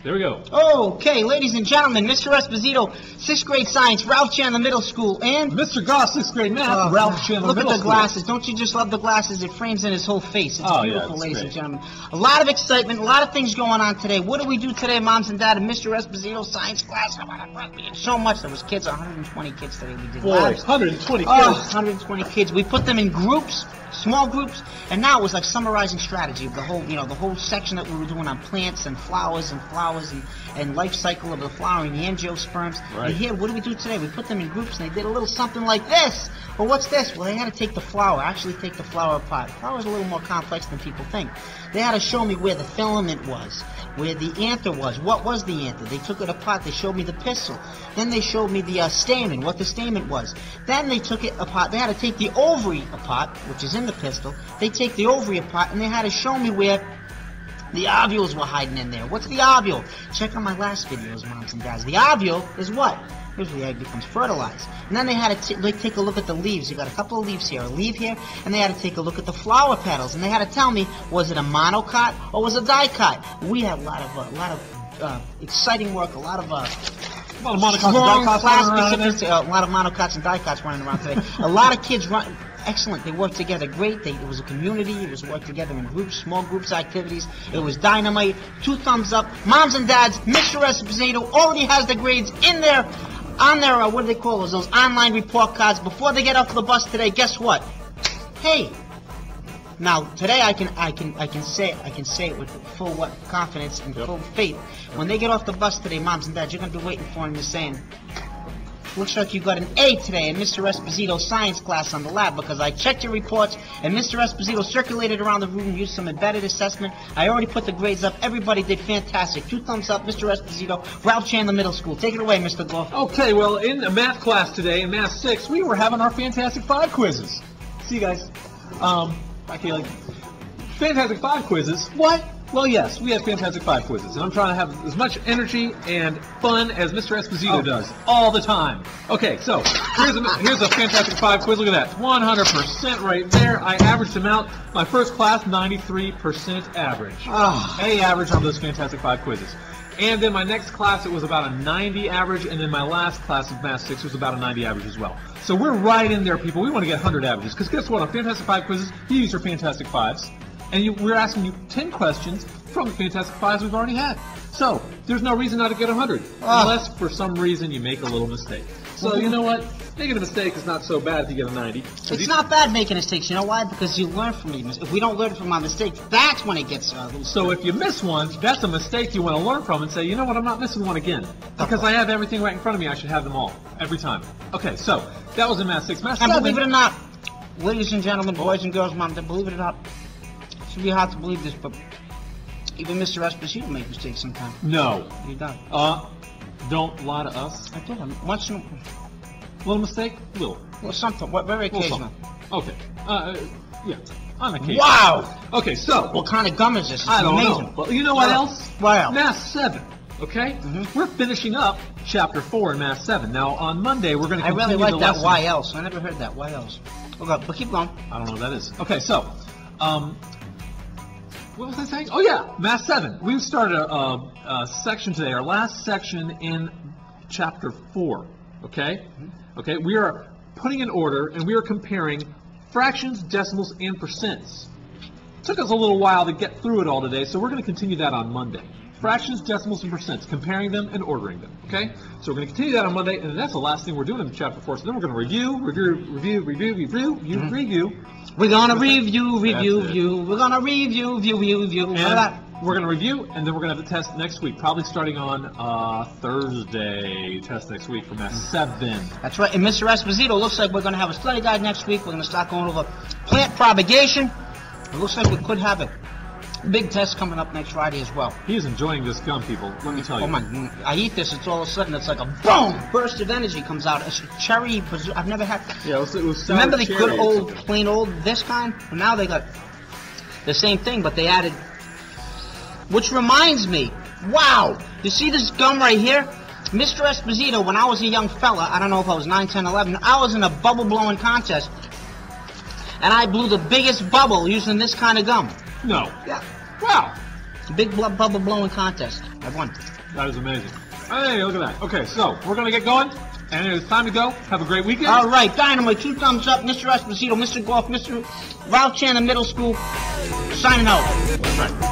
There we go. Okay, ladies and gentlemen, Mr. Esposito, 6th grade science, Ralph Chandler Middle School, and Mr. Goff, 6th grade math, Ralph Chandler look Middle at the School. glasses. Don't you just love the glasses? It frames in his whole face. It's beautiful, yeah, ladies great. and gentlemen. A lot of excitement, a lot of things going on today. What do we do today, moms and dad, in Mr. Esposito science class? So much. There was kids, 120 kids today. We did labs. 120 kids. 120 kids. We put them in groups, small groups, and now it was like summarizing strategy of the whole, the whole section that we were doing on plants and flowers and life cycle of the flowering, the angiosperms. Right. And here, what do we do today? We put them in groups, and they did a little something like this. Well, what's this? Well, they had to take the flower, actually take the flower apart. The flower is a little more complex than people think. They had to show me where the filament was, where the anther was. What was the anther? They took it apart. They showed me the pistil. Then they showed me the stamen, what the stamen was. Then they took it apart. They had to take the ovary apart, which is in the pistil. They take the ovary apart, and they had to show me where the ovules were hiding in there. What's the ovule? Check out my last videos, moms and dads. The ovule is what? Here's where the egg becomes fertilized. And then they had to take a look at the leaves. You got a couple of leaves here, a leaf here, and they had to take a look at the flower petals. And they had to tell me, was it a monocot or was it a dicot? We had a lot of exciting work, a lot of monocots and dicots a lot of monocots and dicots running around today. A lot of kids run. Excellent. They worked together great. It was a community. It was worked together in groups, small groups activities. It was dynamite. 2 thumbs up. Moms and dads, Mr. Esposito already has the grades in there on their, what do they call those online report cards. Before they get off the bus today, guess what? Hey. Now, today I can say it with full confidence and full faith. When they get off the bus today, moms and dads, you're going to be waiting for them. You're saying, looks like you got an A today in Mr. Esposito's science class on the lab, because I checked your reports and Mr. Esposito circulated around the room and used some embedded assessment. I already put the grades up. Everybody did fantastic. 2 thumbs up, Mr. Esposito, Ralph Chandler Middle School. Take it away, Mr. Goff. Okay, well, in the math class today, in Math 6, we were having our Fantastic 5 quizzes. See you guys. Okay, Fantastic 5 quizzes. What? Well, yes, we have Fantastic 5 quizzes, and I'm trying to have as much energy and fun as Mr. Esposito does all the time. Okay, so here's a Fantastic 5 quiz. Look at that, 100% right there. I averaged them out. My first class, 93% average. A average on those Fantastic 5 quizzes. And then my next class, it was about a 90 average, and then my last class of Math 6 was about a 90 average as well. So we're right in there, people. We want to get 100 averages, because guess what? On Fantastic 5 quizzes, you use your Fantastic 5s. And we're asking you 10 questions from the Fantastic 5s we've already had. So, there's no reason not to get 100, unless for some reason you make a little mistake. So, you know what? Making a mistake is not so bad if you get a 90. It's not bad making mistakes. You know why? Because you learn from them. If we don't learn from our mistakes, that's when it gets a little... So if you miss one, that's a mistake you want to learn from and say, you know what, I'm not missing one again. Because I have everything right in front of me, I should have them all, every time. Okay, so, that was in Math 6. Math 7... And believe it or not, ladies and gentlemen, boys and girls, mom, believe it or not, it's really hard to believe this, but even Mr. Esposito makes mistakes sometimes. No. He does. Don't lie to us. I do. Once in a... Little mistake? Little. Well, something. Very occasional. Okay. Yeah. On occasion. Wow! Okay, so... What kind of gum is this? It's I don't amazing. know. But you know what else? What else? Math 7. Okay? We're finishing up Chapter 4 in Math 7. Now, on Monday, we're going to continue I really like that lesson. why else. I never heard that. Why else? Okay, but keep going. I don't know what that is. Okay, so... what was I saying? Oh, yeah, Math 7. We've started a section today, our last section in Chapter 4, okay? Okay, we are putting in order, and we are comparing fractions, decimals, and percents. It took us a little while to get through it all today, so we're going to continue that on Monday. Fractions, decimals, and percents, comparing them and ordering them, okay? So we're going to continue that on Monday, and that's the last thing we're doing in Chapter 4. So then we're going to review. We're going to review. We're going to review. We're going to review. And we're going to review, and then we're going to have the test next week, probably starting on Thursday. Test next week for Math 7. That's right. And Mr. Esposito, looks like we're going to have a study guide next week. We're going to start going over plant propagation. It looks like we could have a big test coming up next Friday as well. He is enjoying this gum, people. Let me tell you. Oh my! I eat this. It's all of a sudden, it's like a boom burst of energy comes out. It's cherry. I've never had. Yeah, it was sour. Remember the cherry, good old, plain old this kind? Well, now they got the same thing, but they added. Which reminds me, wow! You see this gum right here? Mr. Esposito, when I was a young fella, I don't know if I was 9, 10, 11, I was in a bubble blowing contest. and I blew the biggest bubble using this kind of gum. No. Yeah. Wow. Big bubble blowing contest. I won. That is amazing. Hey, look at that. Okay, so we're going to get going, and it's time to go. Have a great weekend. All right, Dynamite, 2 thumbs up. Mr. Esposito, Mr. Goff, Mr. Ralph Chandler Middle School, signing out. Right.